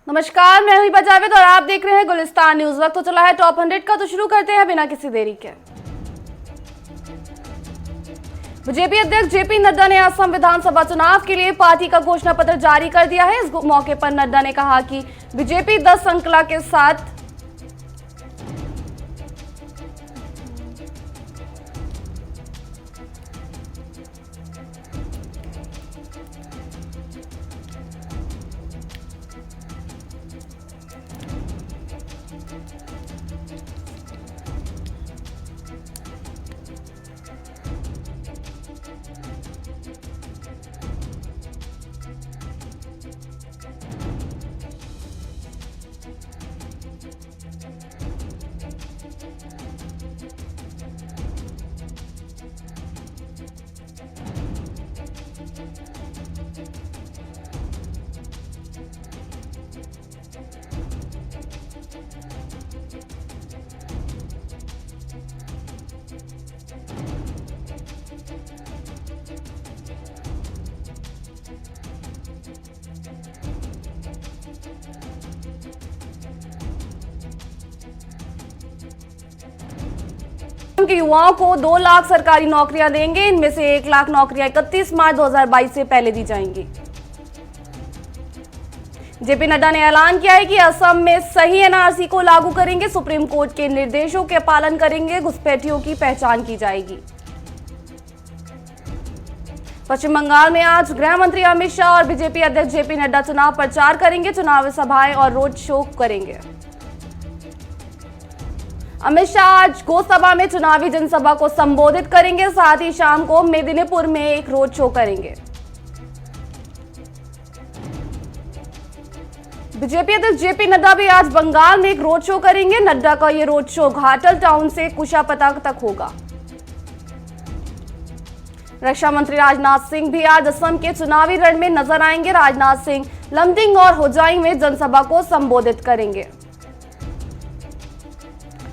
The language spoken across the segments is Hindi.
नमस्कार, मैं हुई जावेद और आप देख रहे हैं गुलिस्तान न्यूज। वक्त तो चला है टॉप 100 का, तो शुरू करते हैं बिना किसी देरी के। बीजेपी अध्यक्ष जेपी नड्डा ने असम विधानसभा चुनाव के लिए पार्टी का घोषणा पत्र जारी कर दिया है। इस मौके पर नड्डा ने कहा कि बीजेपी 10 अंकला के साथ के युवाओं को 2 लाख सरकारी नौकरियां देंगे। इनमें से 1 लाख नौकरियां 31 मार्च 2022 से पहले दी जाएंगी। जेपी नड्डा ने ऐलान किया है कि असम में सही एनआरसी को लागू करेंगे, सुप्रीम कोर्ट के निर्देशों के पालन करेंगे, घुसपैठियों की पहचान की जाएगी। पश्चिम बंगाल में आज गृह मंत्री अमित शाह और बीजेपी अध्यक्ष जेपी नड्डा चुनाव प्रचार करेंगे, चुनावी सभाएं और रोड शो करेंगे। अमित शाह आज गोसभा में चुनावी जनसभा को संबोधित करेंगे, साथ ही शाम को मेदिनीपुर में एक रोड शो करेंगे। बीजेपी अध्यक्ष जेपी नड्डा भी आज बंगाल में एक रोड शो करेंगे। नड्डा का ये रोड शो घाटल टाउन से कुशापतक तक होगा। रक्षा मंत्री राजनाथ सिंह भी आज असम के चुनावी रण में नजर आएंगे। राजनाथ सिंह लमडिंग और होजाई में जनसभा को संबोधित करेंगे।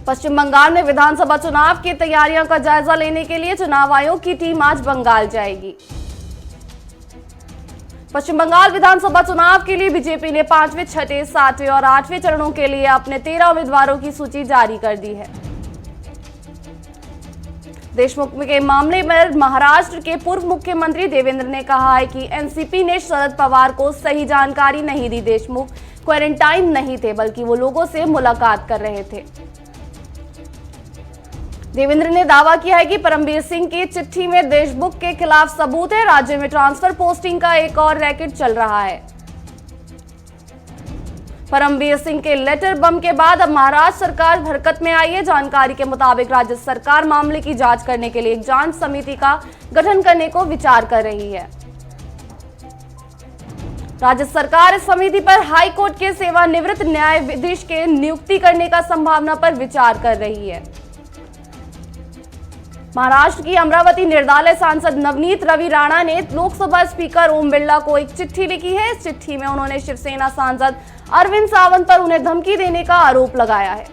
पश्चिम बंगाल में विधानसभा चुनाव की तैयारियों का जायजा लेने के लिए चुनाव आयोग की टीम आज बंगाल जाएगी। पश्चिम बंगाल विधानसभा चुनाव के लिए बीजेपी ने 5वें, 6ठे, 7वें और 8वें चरणों के लिए अपने 13 उम्मीदवारों की सूची जारी कर दी है। देशमुख के मामले में महाराष्ट्र के पूर्व मुख्यमंत्री देवेंद्र ने कहा है कि एनसीपी ने शरद पवार को सही जानकारी नहीं दी। देशमुख क्वारंटाइन नहीं थे, बल्कि वो लोगों से मुलाकात कर रहे थे। देवेंद्र ने दावा किया है कि परमबीर सिंह की चिट्ठी में देशमुख के खिलाफ सबूत है। राज्य में ट्रांसफर पोस्टिंग का एक और रैकेट चल रहा है। परमबीर सिंह के लेटर बम के बाद अब महाराष्ट्र सरकार हरकत में आई है। जानकारी के मुताबिक राज्य सरकार मामले की जांच करने के लिए एक जांच समिति का गठन करने को विचार कर रही है। राज्य सरकार इस समिति पर हाई कोर्ट के सेवानिवृत्त न्यायाधीश के नियुक्ति करने का संभावना पर विचार कर रही है। महाराष्ट्र की अमरावती निर्दलीय सांसद नवनीत रवि राणा ने लोकसभा स्पीकर ओम बिरला को एक चिट्ठी लिखी है। इस चिट्ठी में उन्होंने शिवसेना सांसद अरविंद सावंत पर उन्हें धमकी देने का आरोप लगाया है।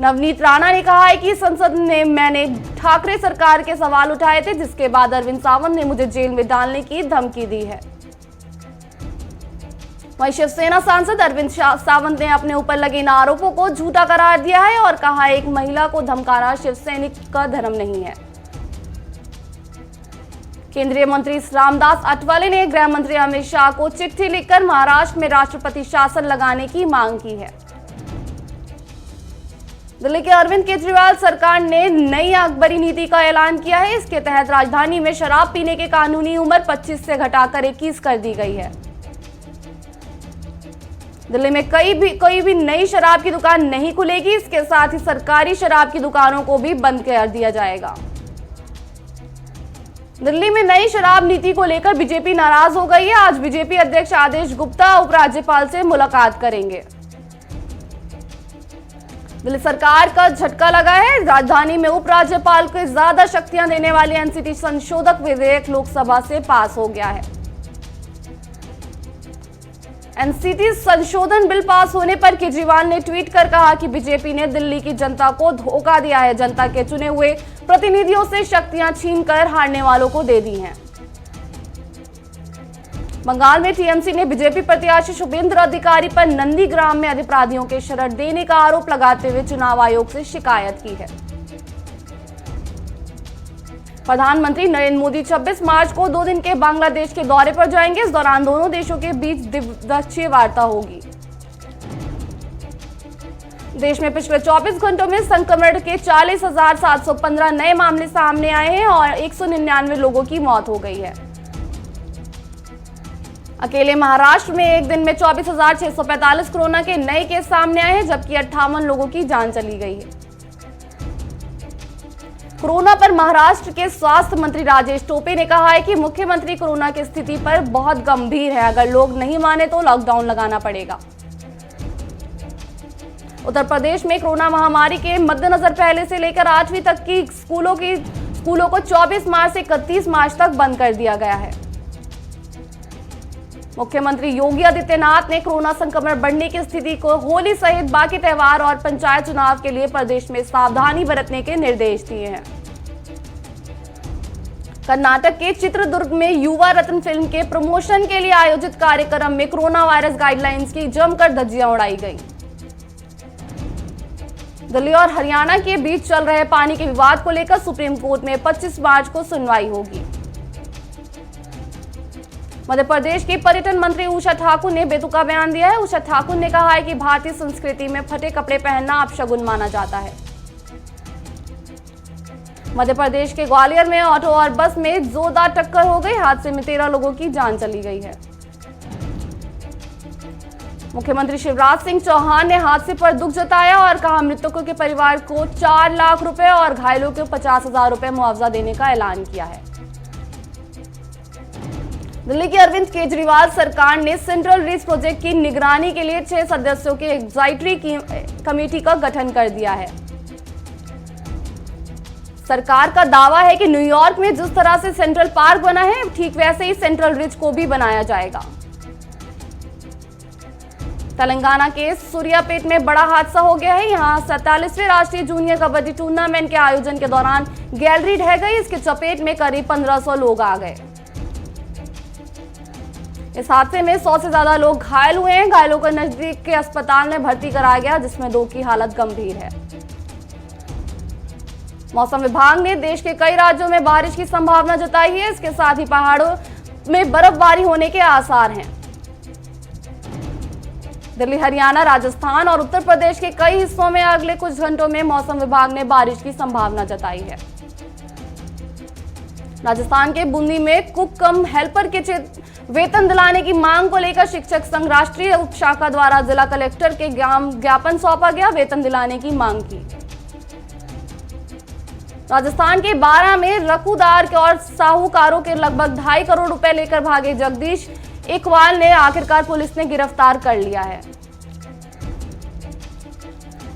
नवनीत राणा ने कहा है कि संसद में मैंने ठाकरे सरकार के सवाल उठाए थे, जिसके बाद अरविंद सावंत ने मुझे जेल में डालने की धमकी दी है। वहीं शिवसेना सांसद अरविंद सावंत ने अपने ऊपर लगे इन आरोपों को झूठा करार दिया है और कहा एक महिला को धमकाना शिवसैनिक का धर्म नहीं है। केंद्रीय मंत्री रामदास अठावले ने गृह मंत्री अमित शाह को चिट्ठी लिखकर महाराष्ट्र में राष्ट्रपति शासन लगाने की मांग की है। दिल्ली के अरविंद केजरीवाल सरकार ने नई अकबरी नीति का ऐलान किया है। इसके तहत राजधानी में शराब पीने की कानूनी उम्र 25 से घटाकर 21 कर दी गई है। दिल्ली में कोई भी नई शराब की दुकान नहीं खुलेगी। इसके साथ ही सरकारी शराब की दुकानों को भी बंद कर दिया जाएगा। दिल्ली में नई शराब नीति को लेकर बीजेपी नाराज हो गई है। आज बीजेपी अध्यक्ष आदेश गुप्ता उपराज्यपाल से मुलाकात करेंगे। दिल्ली सरकार का झटका लगा है। राजधानी में उपराज्यपाल को ज्यादा शक्तियां देने वाली एनसीटी संशोधक विधेयक लोकसभा से पास हो गया है। एनसीटी संशोधन बिल पास होने पर केजरीवाल ने ट्वीट कर कहा कि बीजेपी ने दिल्ली की जनता को धोखा दिया है। जनता के चुने हुए प्रतिनिधियों से शक्तियां छीनकर हारने वालों को दे दी हैं। बंगाल में टीएमसी ने बीजेपी प्रत्याशी शुभेंद्र अधिकारी पर नंदीग्राम में अपराधियों के शरण देने का आरोप लगाते हुए चुनाव आयोग से शिकायत की है। प्रधानमंत्री नरेंद्र मोदी 26 मार्च को 2 दिन के बांग्लादेश के दौरे पर जाएंगे। इस दौरान दोनों देशों के बीच द्विपक्षीय वार्ता होगी। देश में पिछले 24 घंटों में संक्रमण के 40,715 नए मामले सामने आए हैं और 199 लोगों की मौत हो गई है। अकेले महाराष्ट्र में एक दिन में 24,645 कोरोना के नए केस सामने आए हैं, जबकि 58 लोगों की जान चली गई है। कोरोना पर महाराष्ट्र के स्वास्थ्य मंत्री राजेश टोपे ने कहा है कि मुख्यमंत्री कोरोना की स्थिति पर बहुत गंभीर है। अगर लोग नहीं माने तो लॉकडाउन लगाना पड़ेगा। उत्तर प्रदेश में कोरोना महामारी के मद्देनजर पहले से लेकर 8वीं तक की स्कूलों को 24 मार्च से 31 मार्च तक बंद कर दिया गया है। मुख्यमंत्री योगी आदित्यनाथ ने कोरोना संक्रमण बढ़ने की स्थिति को होली सहित बाकी त्योहार और पंचायत चुनाव के लिए प्रदेश में सावधानी बरतने के निर्देश दिए हैं। कर्नाटक के चित्रदुर्ग में युवा रत्न फिल्म के प्रमोशन के लिए आयोजित कार्यक्रम में कोरोना वायरस गाइडलाइंस की जमकर धज्जियां उड़ाई गई। दिल्ली और हरियाणा के बीच चल रहे पानी के विवाद को लेकर सुप्रीम कोर्ट में 25 मार्च को सुनवाई होगी। मध्य प्रदेश की पर्यटन मंत्री उषा ठाकुर ने बेतुका बयान दिया है। उषा ठाकुर ने कहा है कि भारतीय संस्कृति में फटे कपड़े पहनना अपशगुन माना जाता है। मध्य प्रदेश के ग्वालियर में ऑटो और बस में जोरदार टक्कर हो गई। हादसे में 13 लोगों की जान चली गई है। मुख्यमंत्री शिवराज सिंह चौहान ने हादसे पर दुख जताया और कहा मृतकों के परिवार को 4 लाख रुपए और घायलों को 50,000 रुपए मुआवजा देने का ऐलान किया है। दिल्ली की अरविंद केजरीवाल सरकार ने सेंट्रल रिज प्रोजेक्ट की निगरानी के लिए 6 सदस्यों के एग्जाइटरी कमेटी का गठन कर दिया है। सरकार का दावा है कि न्यूयॉर्क में जिस तरह से सेंट्रल पार्क बना है, ठीक वैसे ही सेंट्रल रिज को भी बनाया जाएगा। तेलंगाना के सूर्यापेट में बड़ा हादसा हो गया है। यहां 47वें राष्ट्रीय जूनियर कबड्डी टूर्नामेंट के आयोजन के दौरान गैलरी ढह गई। इसके चपेट में करीब 1500 लोग आ गए। इस हादसे में 100 से ज्यादा लोग घायल हुए हैं। घायलों को नजदीक के अस्पताल में भर्ती कराया गया, जिसमें 2 की हालत गंभीर है। मौसम विभाग ने देश के कई राज्यों में बारिश की संभावना जताई है। इसके साथ ही पहाड़ों में बर्फबारी होने के आसार हैं। दिल्ली, हरियाणा, राजस्थान और उत्तर प्रदेश के कई हिस्सों में अगले कुछ घंटों में मौसम विभाग ने बारिश की संभावना जताई है। राजस्थान के बूंदी में कुक कम हेल्पर के वेतन दिलाने की मांग को लेकर शिक्षक संघ राष्ट्रीय उप शाखा द्वारा जिला कलेक्टर के ज्ञापन सौंपा गया। वेतन दिलाने की मांग की। राजस्थान के 12 में रकूदार के और साहूकारों के लगभग 2.5 करोड़ रुपए लेकर भागे जगदीश इकबाल ने आखिरकार पुलिस ने गिरफ्तार कर लिया है।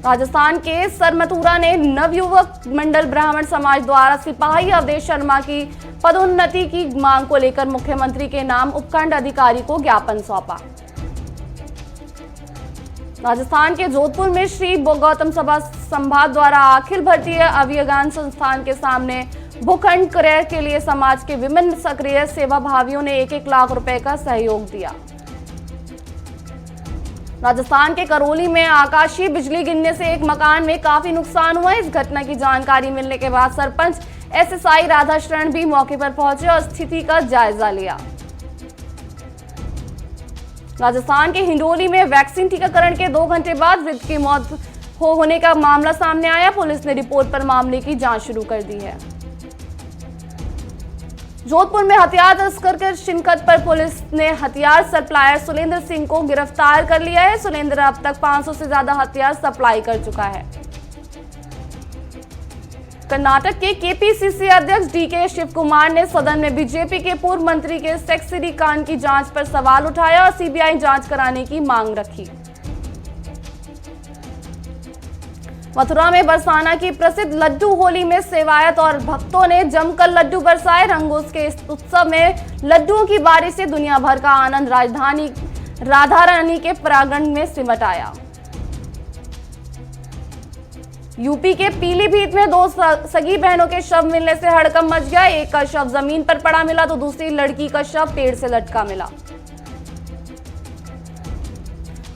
राजस्थान के सरमथुरा ने नवयुवक मंडल ब्राह्मण समाज द्वारा सिपाही अवधेश शर्मा की पदोन्नति की मांग को लेकर मुख्यमंत्री के नाम उपखंड अधिकारी को ज्ञापन सौंपा। राजस्थान के जोधपुर में श्री गौतम सभा संभाग द्वारा अखिल भारतीय अभियगान संस्थान के सामने भूखंड क्रय के लिए समाज के विभिन्न सक्रिय सेवा भावियों ने 1-1 लाख रुपए का सहयोग दिया। राजस्थान के करौली में आकाशीय बिजली गिरने से एक मकान में काफी नुकसान हुआ। इस घटना की जानकारी मिलने के बाद सरपंच एसएसआई राधा शरण भी मौके पर पहुंचे और स्थिति का जायजा लिया। राजस्थान के हिंडोली में वैक्सीन टीकाकरण के 2 घंटे बाद वृद्ध की मौत होने का मामला सामने आया। पुलिस ने रिपोर्ट पर मामले की जांच शुरू कर दी है। जोधपुर में हथियार तस्कर के शिनकत पर पुलिस ने हथियार सप्लायर सुलेंद्र सिंह को गिरफ्तार कर लिया है। सुलेंद्र अब तक 500 से ज्यादा हथियार सप्लाई कर चुका है। कर्नाटक के केपीसीसी अध्यक्ष डीके शिव कुमार ने सदन में बीजेपी के पूर्व मंत्री के सेक्स सीडी कांड की जांच पर सवाल उठाया और सीबीआई जांच कराने की मांग रखी। मथुरा में बरसाना की प्रसिद्ध लड्डू होली में सेवायत और भक्तों ने जमकर लड्डू बरसाए। रंगोत्सव के इस उत्सव में लड्डुओं की बारिश से दुनिया भर का आनंद राजधानी राधा रानी के प्रांगण में सिमट आया। यूपी के पीलीभीत में दो सगी बहनों के शव मिलने से हड़कंप मच गया। एक का शव जमीन पर पड़ा मिला तो दूसरी लड़की का शव पेड़ से लटका मिला।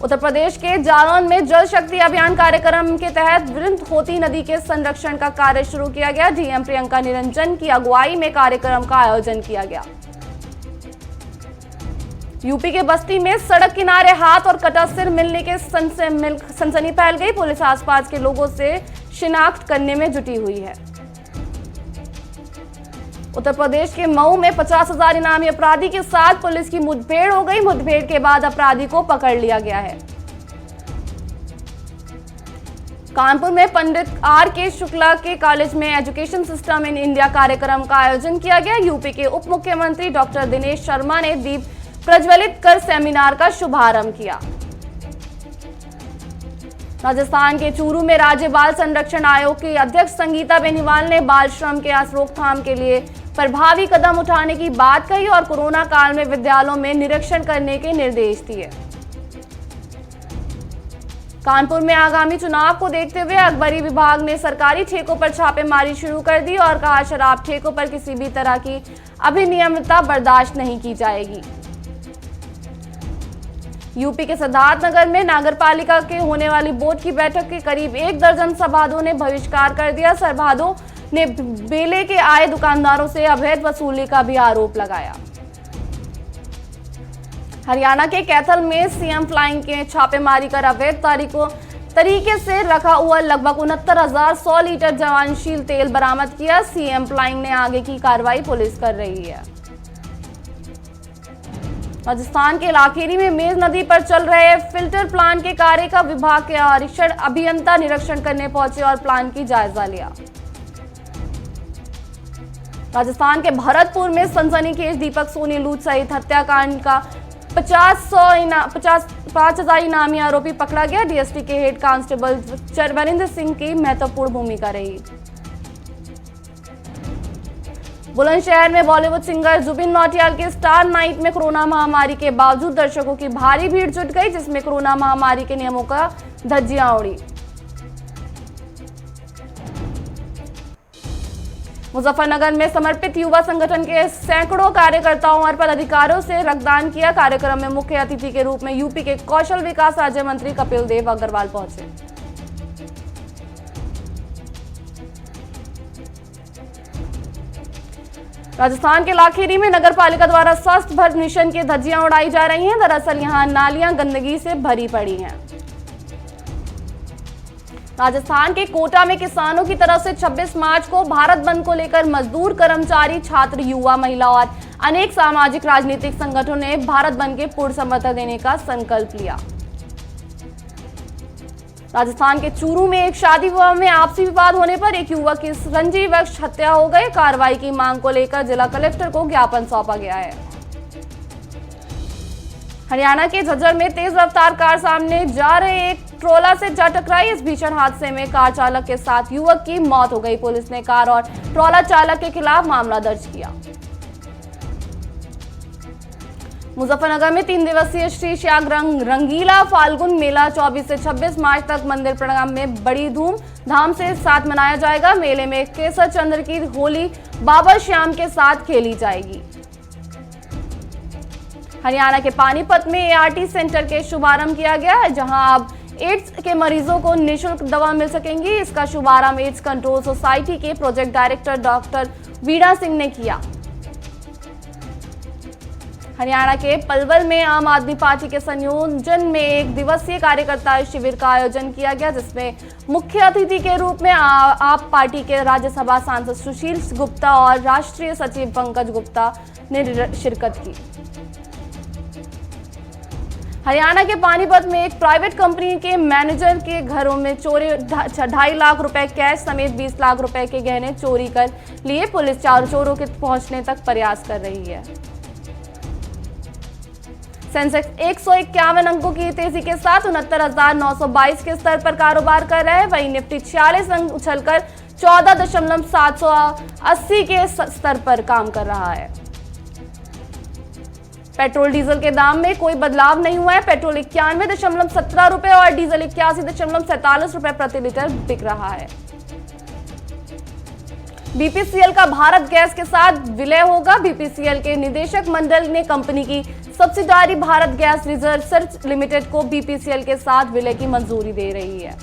उत्तर प्रदेश के जालौन में जल शक्ति अभियान कार्यक्रम के तहत वृंदहोती नदी के संरक्षण का कार्य शुरू किया गया। डीएम प्रियंका निरंजन की अगुवाई में कार्यक्रम का आयोजन किया गया। यूपी के बस्ती में सड़क किनारे हाथ और कटा सिर मिलने के सनसनी फैल गई। पुलिस आसपास के लोगों से शिनाख्त करने में जुटी हुई है। उत्तर प्रदेश के मऊ में 50,000 इनामी अपराधी के साथ पुलिस की मुठभेड़ हो गई। मुठभेड़ के बाद अपराधी को पकड़ लिया गया है। कानपुर में पंडित आर.के. शुक्ला के कॉलेज में एजुकेशन सिस्टम इन इंडिया कार्यक्रम का आयोजन किया गया। यूपी के उप मुख्यमंत्री डॉक्टर दिनेश शर्मा ने दीप प्रज्वलित कर सेमिनार का शुभारंभ किया। राजस्थान के चूरू में राज्य बाल संरक्षण आयोग की अध्यक्ष संगीता बेनीवाल ने बाल श्रम के रोकथाम के लिए प्रभावी कदम उठाने की बात कही और कोरोना काल में विद्यालयों में निरीक्षण करने के निर्देश दिए। कानपुर में आगामी चुनाव को देखते हुए अबकारी विभाग ने सरकारी ठेकों पर छापेमारी शुरू कर दी और कहा शराब ठेकों पर किसी भी तरह की अनियमितता बर्दाश्त नहीं की जाएगी। यूपी के सिद्धार्थनगर में नगरपालिका के होने वाली बोर्ड की बैठक के करीब 1 दर्जन सभासदों ने बहिष्कार कर दिया। सभासदों ने बेले के आए दुकानदारों से अवैध वसूली का भी आरोप लगाया। हरियाणा के कैथल में सीएम फ्लाइंग के छापेमारी कर अवैध तरीके से रखा हुआ लगभग 69,100 लीटर जवानशील तेल बरामद किया। सीएम फ्लाइंग ने आगे की कार्रवाई पुलिस कर रही है। राजस्थान के लाखेरी में मेज नदी पर चल रहे फिल्टर प्लांट के कार्य का विभाग के अभियंता निरीक्षण करने पहुंचे और प्लांट की जायजा लिया। राजस्थान के भरतपुर में सनसनीखेज दीपक सोनी लूट सहित हत्याकांड का 5,000 इनामी आरोपी पकड़ा गया। डीएसपी के हेड कांस्टेबल चरवरिंदर सिंह की महत्वपूर्ण भूमिका रही। बुलंदशहर में बॉलीवुड सिंगर जुबिन नौटियाल के स्टार नाइट में कोरोना महामारी के बावजूद दर्शकों की भारी भीड़ जुट गई, जिसमें कोरोना महामारी के नियमों का धज्जियां उड़ी। मुजफ्फरनगर में समर्पित युवा संगठन के सैकड़ों कार्यकर्ताओं और पदाधिकारियों से रक्तदान किया। कार्यक्रम में मुख्य अतिथि के रूप में यूपी के कौशल विकास राज्य मंत्री कपिल देव अग्रवाल पहुंचे। राजस्थान के लाखेरी में नगरपालिका द्वारा स्वस्थ भारत मिशन की धज्जियां उड़ाई जा रही हैं। दरअसल यहां नालियां गंदगी से भरी पड़ी हैं। राजस्थान के कोटा में किसानों की तरफ से 26 मार्च को भारत बंद को लेकर मजदूर, कर्मचारी, छात्र, युवा, महिला और अनेक सामाजिक राजनीतिक संगठनों ने भारत बंद के पूर्ण समर्थन देने का संकल्प लिया। राजस्थान के चूरू में एक शादी विवाह में आपसी विवाद होने पर एक युवक की रंजीवश हत्या हो गई। कार्रवाई की मांग को लेकर जिला कलेक्टर को ज्ञापन सौंपा गया है। हरियाणा के झज्जर में तेज रफ्तार कार सामने जा रहे एक ट्रोला से जा टकराई। इस भीषण हादसे में कार चालक के साथ युवक की मौत हो गई। पुलिस ने कार और ट्रोला चालक के खिलाफ मामला दर्ज किया। मुजफ्फरनगर में 3 दिवसीय श्री श्याग रंगीला फाल्गुन मेला 24 से 26 मार्च तक मंदिर प्रणाम में बड़ी धूमधाम से साथ मनाया जाएगा। मेले में केसर चंद्र की होली बाबा श्याम के साथ खेली जाएगी। हरियाणा के पानीपत में एआरटी सेंटर के शुभारंभ किया गया है, जहां अब एड्स के मरीजों को निःशुल्क दवा मिल सकेंगी। इसका शुभारंभ एड्स कंट्रोल सोसाइटी के project director doctor Veena Singh ने किया। हरियाणा के पलवल में आम आदमी पार्टी के संयोजन में 1 दिवसीय कार्यकर्ता शिविर का आयोजन किया गया, जिसमें मुख्य अतिथि के रूप में आप पार्टी के राज्यसभा सांसद सुशील गुप्ता और राष्ट्रीय सचिव पंकज गुप्ता ने शिरकत की। हरियाणा के पानीपत में एक प्राइवेट कंपनी के मैनेजर के घरों में चोरी 2.5 लाख रुपए कैश समेत 20 लाख रुपए के गहने चोरी कर लिए। पुलिस चोरों के पहुंचने तक प्रयास कर रही है। सेंसेक्स 151 अंकों की तेजी के साथ 69,922 के स्तर पर कारोबार कर रहा है। वहीं निफ्टी 46 अंक उछलकर 14,780 के स्तर पर काम कर रहा है। पेट्रोल डीजल के दाम में कोई बदलाव नहीं हुआ है। पेट्रोल 91.17 रुपए और डीजल 81.47 रुपए प्रति लीटर बिक रहा है। बीपीसीएल का भारत गैस के साथ विलय होगा। बीपीसीएल के निदेशक मंडल ने कंपनी की subsidiary Bharat gas research limited को बीपीसीएल के साथ विलय की मंजूरी दे रही है।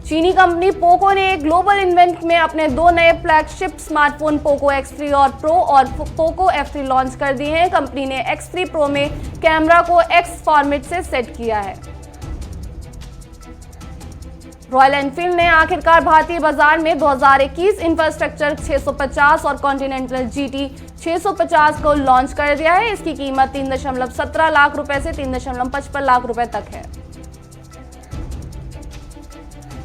चीनी कंपनी पोको ने एक ग्लोबल इवेंट में अपने 2 नए फ्लैगशिप स्मार्टफोन पोको X3 और प्रो और पोको F3 लॉन्च कर दिए हैं। कंपनी ने X3 प्रो में कैमरा को X फॉर्मेट से सेट किया है। रॉयल एनफील्ड ने आखिरकार भारतीय बाजार में 2021 इंफ्रास्ट्रक्चर 650 और कॉन्टिनेंटल GT 650 को लॉन्च कर दिया है। इसकी कीमत 3.17 लाख रुपए से 3.55 लाख रुपए तक है।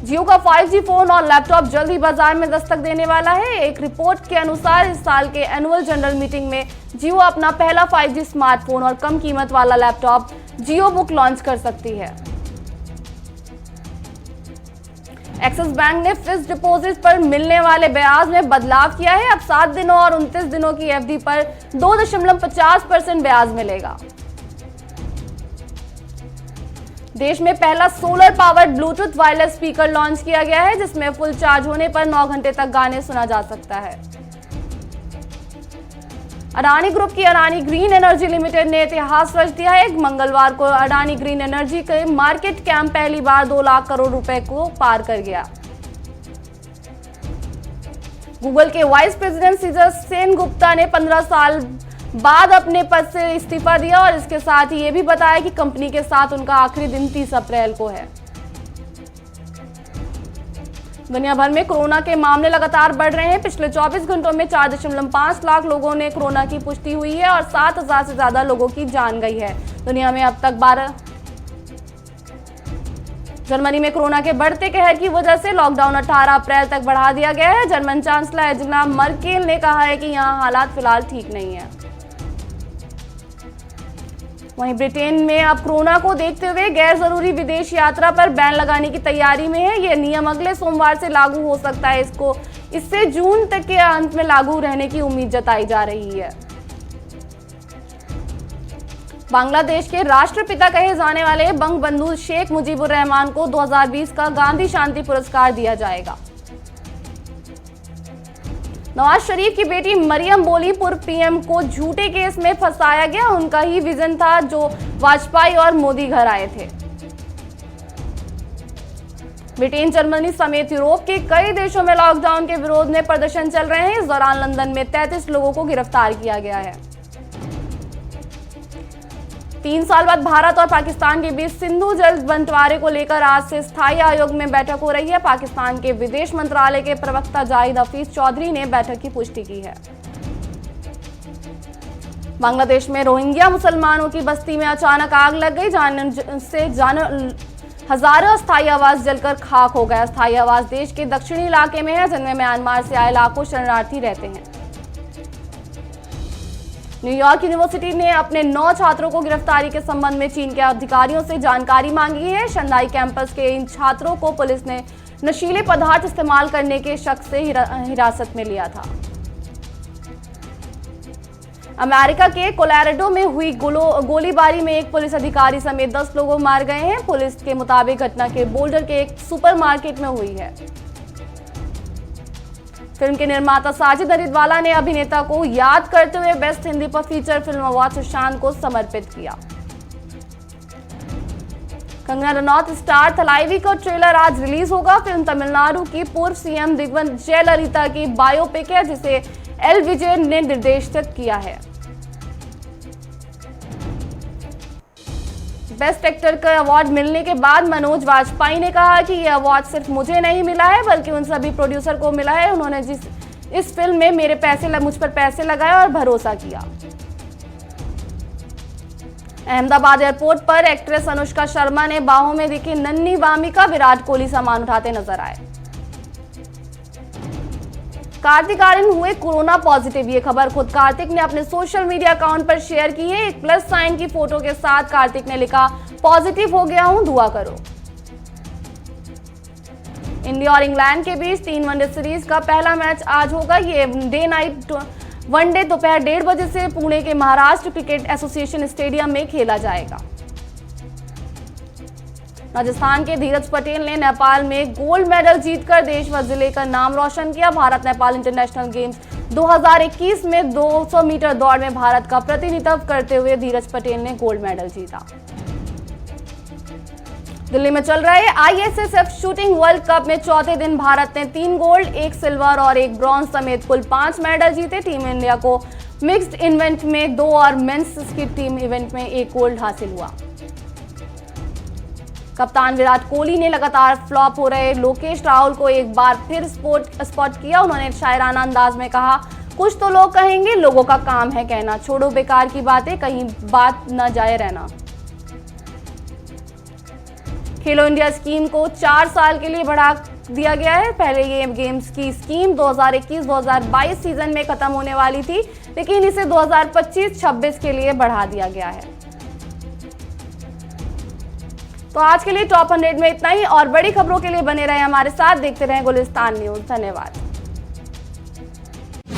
जियो का 5G फोन और लैपटॉप जल्द ही बाजार में दस्तक देने वाला है। एक रिपोर्ट के अनुसार इस साल के एनुअल जनरल मीटिंग में जियो अपना पहला 5G स्मार्टफोन और कम कीमत वाला लैपटॉप जियो बुक लॉन्च कर सकती है। एक्सिस बैंक ने फिक्स्ड डिपॉजिट पर मिलने वाले ब्याज में बदलाव किया है। अब 7 दिनों और 29 दिनों की एफडी पर 2.50% ब्याज मिलेगा। देश में पहला solar powered Bluetooth wireless speaker launch किया गया है, जिसमें फुल चार्ज होने पर 9 घंटे तक गाने सुना जा सकता है। अडानी ग्रुप की अडानी ग्रीन एनर्जी लिमिटेड ने इतिहास रच दिया है। मंगलवार को अडानी ग्रीन एनर्जी के मार्केट कैप पहली बार 2 लाख करोड़ रुपए को पार कर गया। गूगल के वाइस प्रेसिडेंट सीजर सेनगुप्ता ने 15 साल बाद अपने पद से इस्तीफा दिया और इसके साथ ही ये भी बताया कि कंपनी के साथ उनका आखिरी दिन 30 अप्रैल को है। दुनिया भर में कोरोना के मामले लगातार बढ़ रहे हैं। पिछले 24 घंटों में 4.5 लाख लोगों ने कोरोना की पुष्टि हुई है और 7,000 से ज्यादा लोगों की जान गई है। दुनिया में अब तक 12 जर्मनी में कोरोना के बढ़ते कहर की वजह से लॉकडाउन 18 अप्रैल तक बढ़ा दिया गया है। जर्मन चांसलर एंजेला मर्केल ने कहा है कि यहाँ हालात फिलहाल ठीक नहीं है। वहीं ब्रिटेन में अब कोरोना को देखते हुए गैर जरूरी विदेश यात्रा पर बैन लगाने की तैयारी में है। यह नियम अगले सोमवार से लागू हो सकता है। इससे जून तक के अंत में लागू रहने की उम्मीद जताई जा रही है। बांग्लादेश के राष्ट्रपिता कहे जाने वाले बंगबंधु शेख मुजीबुर रहमान को 2020 का गांधी शांति पुरस्कार दिया जाएगा। नवाज शरीफ की बेटी मरियम बोली पूर्व पीएम को झूठे केस में फंसाया गया। उनका ही विजन था जो वाजपेयी और मोदी घर आए थे। ब्रिटेन, जर्मनी समेत यूरोप के कई देशों में लॉकडाउन के विरोध में प्रदर्शन चल रहे हैं। इस दौरान लंदन में 33 लोगों को गिरफ्तार किया गया है। 3 साल बाद भारत और पाकिस्तान के बीच सिंधु जल बंटवारे को लेकर आज से स्थायी आयोग में बैठक हो रही है। पाकिस्तान के विदेश मंत्रालय के प्रवक्ता जाहिद हफीज चौधरी ने बैठक की पुष्टि की है। बांग्लादेश में रोहिंग्या मुसलमानों की बस्ती में अचानक आग लग गई, हजारों अस्थायी आवास जलकर खाक हो गया। अस्थायी आवास देश के दक्षिणी इलाके में है, जिनमें म्यांमार से आए लाखों शरणार्थी रहते हैं। न्यूयॉर्क यूनिवर्सिटी ने अपने 9 छात्रों को गिरफ्तारी के संबंध में चीन के अधिकारियों से जानकारी मांगी है। शंघाई कैंपस के इन छात्रों को पुलिस ने नशीले पदार्थ इस्तेमाल करने के शक से हिरासत में लिया था। अमेरिका के कोलोराडो में हुई गोलीबारी में एक पुलिस अधिकारी समेत 10 लोग मार गए हैं। पुलिस के मुताबिक घटना के बोल्डर के एक सुपरमार्केट में हुई है। फिल्म के निर्माता साजिद नरीदवाला ने अभिनेता को याद करते हुए बेस्ट हिंदी पर फीचर फिल्म अवार्ड सुशांत को समर्पित किया। कंगना रनौत स्टार थलाइवी का ट्रेलर आज रिलीज होगा। फिल्म तमिलनाडु की पूर्व सीएम दिग्विजय जयललिता की बायोपिक है, जिसे एल विजय ने निर्देशित किया है। बेस्ट एक्टर का अवार्ड मिलने के बाद मनोज वाजपेयी ने कहा कि यह अवार्ड सिर्फ मुझे नहीं मिला है बल्कि उन सभी प्रोड्यूसर को मिला है। उन्होंने इस फिल्म में मुझ पर पैसे लगाए और भरोसा किया। अहमदाबाद एयरपोर्ट पर एक्ट्रेस अनुष्का शर्मा ने बाहों में दिखी नन्ही वामिका विराट कोहली सामान उठाते नजर आए। कार्तिक आर्यन हुए कोरोना पॉजिटिव। ये खबर खुद कार्तिक ने अपने सोशल मीडिया अकाउंट पर शेयर की है। एक प्लस साइन की फोटो के साथ कार्तिक ने लिखा, पॉजिटिव हो गया हूं, दुआ करो। इंडिया और इंग्लैंड के बीच 3 वनडे सीरीज का पहला मैच आज होगा। ये डे नाइट वनडे दोपहर 1:30 बजे से पुणे के महाराष्ट्र क्रिकेट एसोसिएशन स्टेडियम में खेला जाएगा। राजस्थान के धीरज पटेल ने नेपाल में गोल्ड मेडल जीतकर देश व जिले का नाम रोशन किया। भारत नेपाल इंटरनेशनल गेम्स 2021 में 200 मीटर दौड़ में भारत का प्रतिनिधित्व करते हुए धीरज पटेल ने गोल्ड मेडल जीता। दिल्ली में चल रहे ISSF शूटिंग वर्ल्ड कप में चौथे दिन भारत ने 3 गोल्ड, 1 सिल्वर और 1 ब्रॉन्ज समेत कुल 5 मेडल जीते। टीम इंडिया को मिक्स्ड इवेंट में 2 और मेंस की टीम इवेंट में 1 गोल्ड हासिल हुआ। कप्तान विराट कोहली ने लगातार फ्लॉप हो रहे लोकेश राहुल को एक बार फिर स्पॉट किया। उन्होंने शायराना अंदाज में कहा, कुछ तो लोग कहेंगे, लोगों का काम है कहना, छोड़ो बेकार की बातें, कहीं बात न जाए रहना। खेलो इंडिया स्कीम को 4 साल के लिए बढ़ा दिया गया है। पहले ये गेम्स की स्कीम 2021-2022 सीजन में खत्म होने वाली थी, लेकिन इसे 2025-26 के लिए बढ़ा दिया गया है। तो आज के लिए टॉप 100 में इतना ही, और बड़ी खबरों के लिए बने रहे हमारे साथ, देखते रहें गुलिस्तान न्यूज़। धन्यवाद।